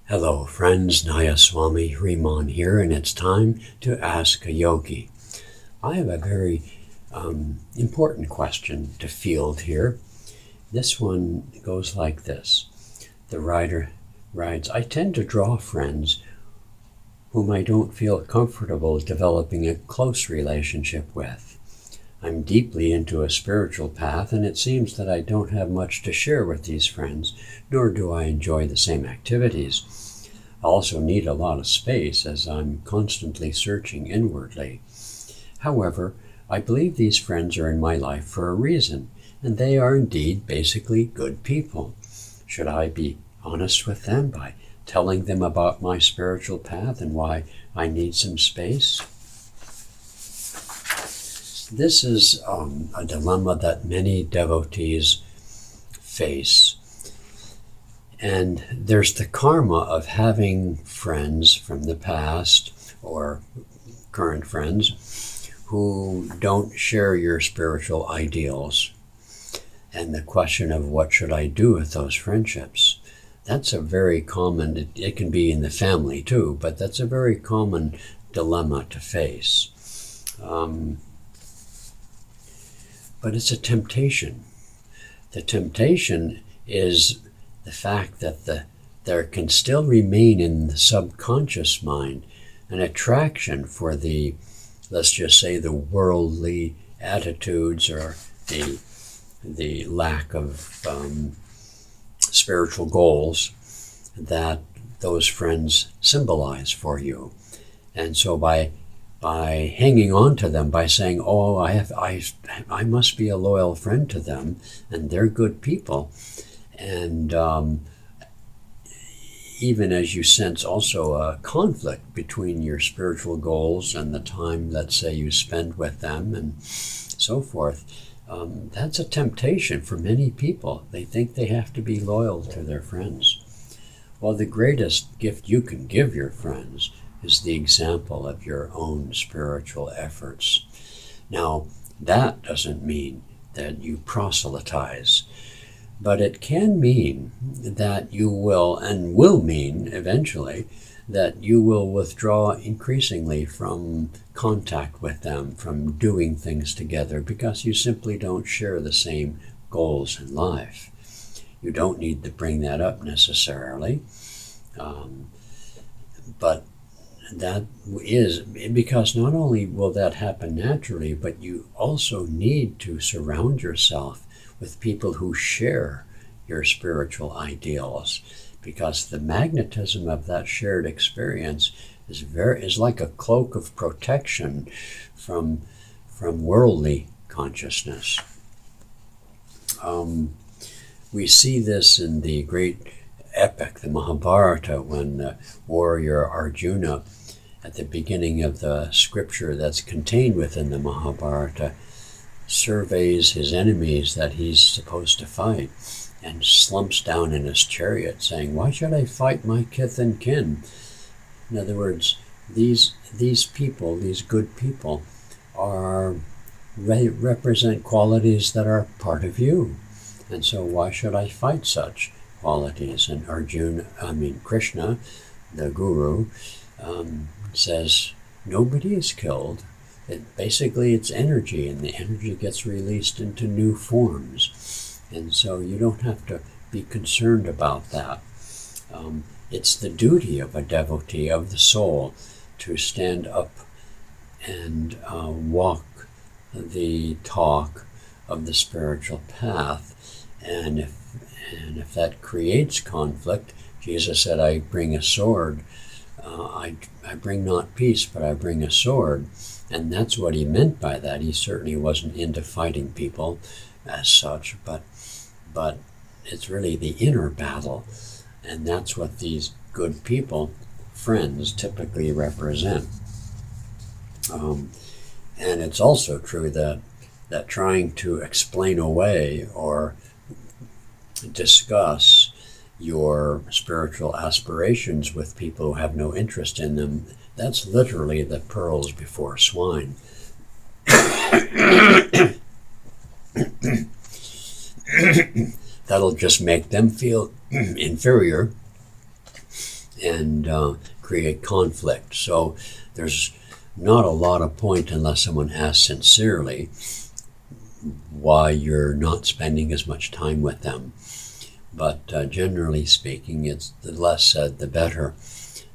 Hello friends, Nayaswami Hriman here, and it's time to ask a yogi. I have a very important question to field here. This one goes like this. The writer writes, I tend to draw friends whom I don't feel comfortable developing a close relationship with. I'm deeply into a spiritual path, and it seems that I don't have much to share with these friends, nor do I enjoy the same activities. I also need a lot of space as I'm constantly searching inwardly. However, I believe these friends are in my life for a reason, and they are indeed basically good people. Should I be honest with them by telling them about my spiritual path and why I need some space? This is a dilemma that many devotees face. And there's the karma of having friends from the past or current friends who don't share your spiritual ideals. And the question of what should I do with those friendships? That's a very common, it can be in the family too, but that's a very common dilemma to face. But it's a temptation. The temptation is the fact that there can still remain in the subconscious mind an attraction for the, let's just say, the worldly attitudes or the lack of spiritual goals that those friends symbolize for you. And so by hanging on to them, by saying, oh, I must be a loyal friend to them, and they're good people. And even as you sense also a conflict between your spiritual goals and the time, let's say, you spend with them and so forth, that's a temptation for many people. They think they have to be loyal to their friends. Well, the greatest gift you can give your friends is the example of your own spiritual efforts. Now, that doesn't mean that you proselytize, but it can mean that you will, and will mean eventually, that you will withdraw increasingly from contact with them, from doing things together, because you simply don't share the same goals in life. You don't need to bring that up necessarily, but that is because not only will that happen naturally, but you also need to surround yourself with people who share your spiritual ideals, because the magnetism of that shared experience is like a cloak of protection from worldly consciousness. We see this in the great epic, the Mahabharata, when the warrior Arjuna, at the beginning of the scripture that's contained within the Mahabharata, surveys his enemies that he's supposed to fight and slumps down in his chariot saying, why should I fight my kith and kin? In other words, these people, these good people, represent qualities that are part of you. And so why should I fight such qualities? And Krishna, the guru, says nobody is killed. Basically it's energy, and the energy gets released into new forms. And so you don't have to be concerned about that. It's the duty of a devotee of the soul to stand up and walk the talk of the spiritual path. And if that creates conflict, Jesus said, I bring a sword. I bring not peace, but I bring a sword. And that's what he meant by that. He certainly wasn't into fighting people as such, but it's really the inner battle. And that's what these good people, friends, typically represent. And it's also true that trying to explain away or discuss your spiritual aspirations with people who have no interest in them, that's literally the pearls before swine. That'll just make them feel inferior, and create conflict. So there's not a lot of point unless someone asks sincerely why you're not spending as much time with them. But generally speaking, it's the less said, the better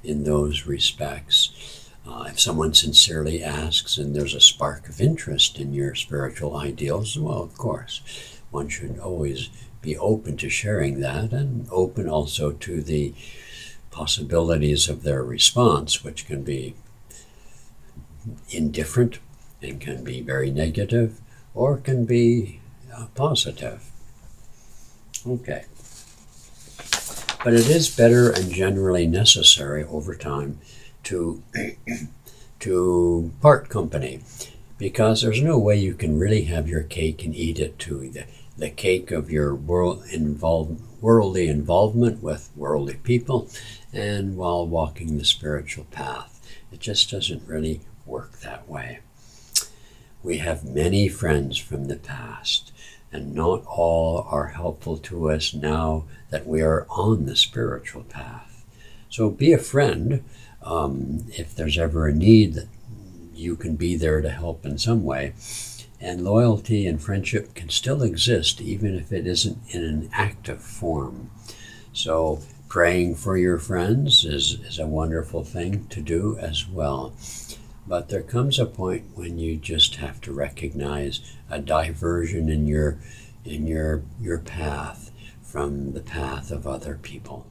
in those respects. If someone sincerely asks and there's a spark of interest in your spiritual ideals, well, of course, one should always be open to sharing that, and open also to the possibilities of their response, which can be indifferent and can be very negative, or can be positive. Okay. But it is better and generally necessary over time to part company, because there's no way you can really have your cake and eat it too. The cake of your worldly involvement with worldly people, and while walking the spiritual path. It just doesn't really work that way. We have many friends from the past, and not all are helpful to us now that we are on the spiritual path. So be a friend. If there's ever a need, that you can be there to help in some way. And loyalty and friendship can still exist even if it isn't in an active form. So praying for your friends is a wonderful thing to do as well. But there comes a point when you just have to recognize a diversion in your path from the path of other people.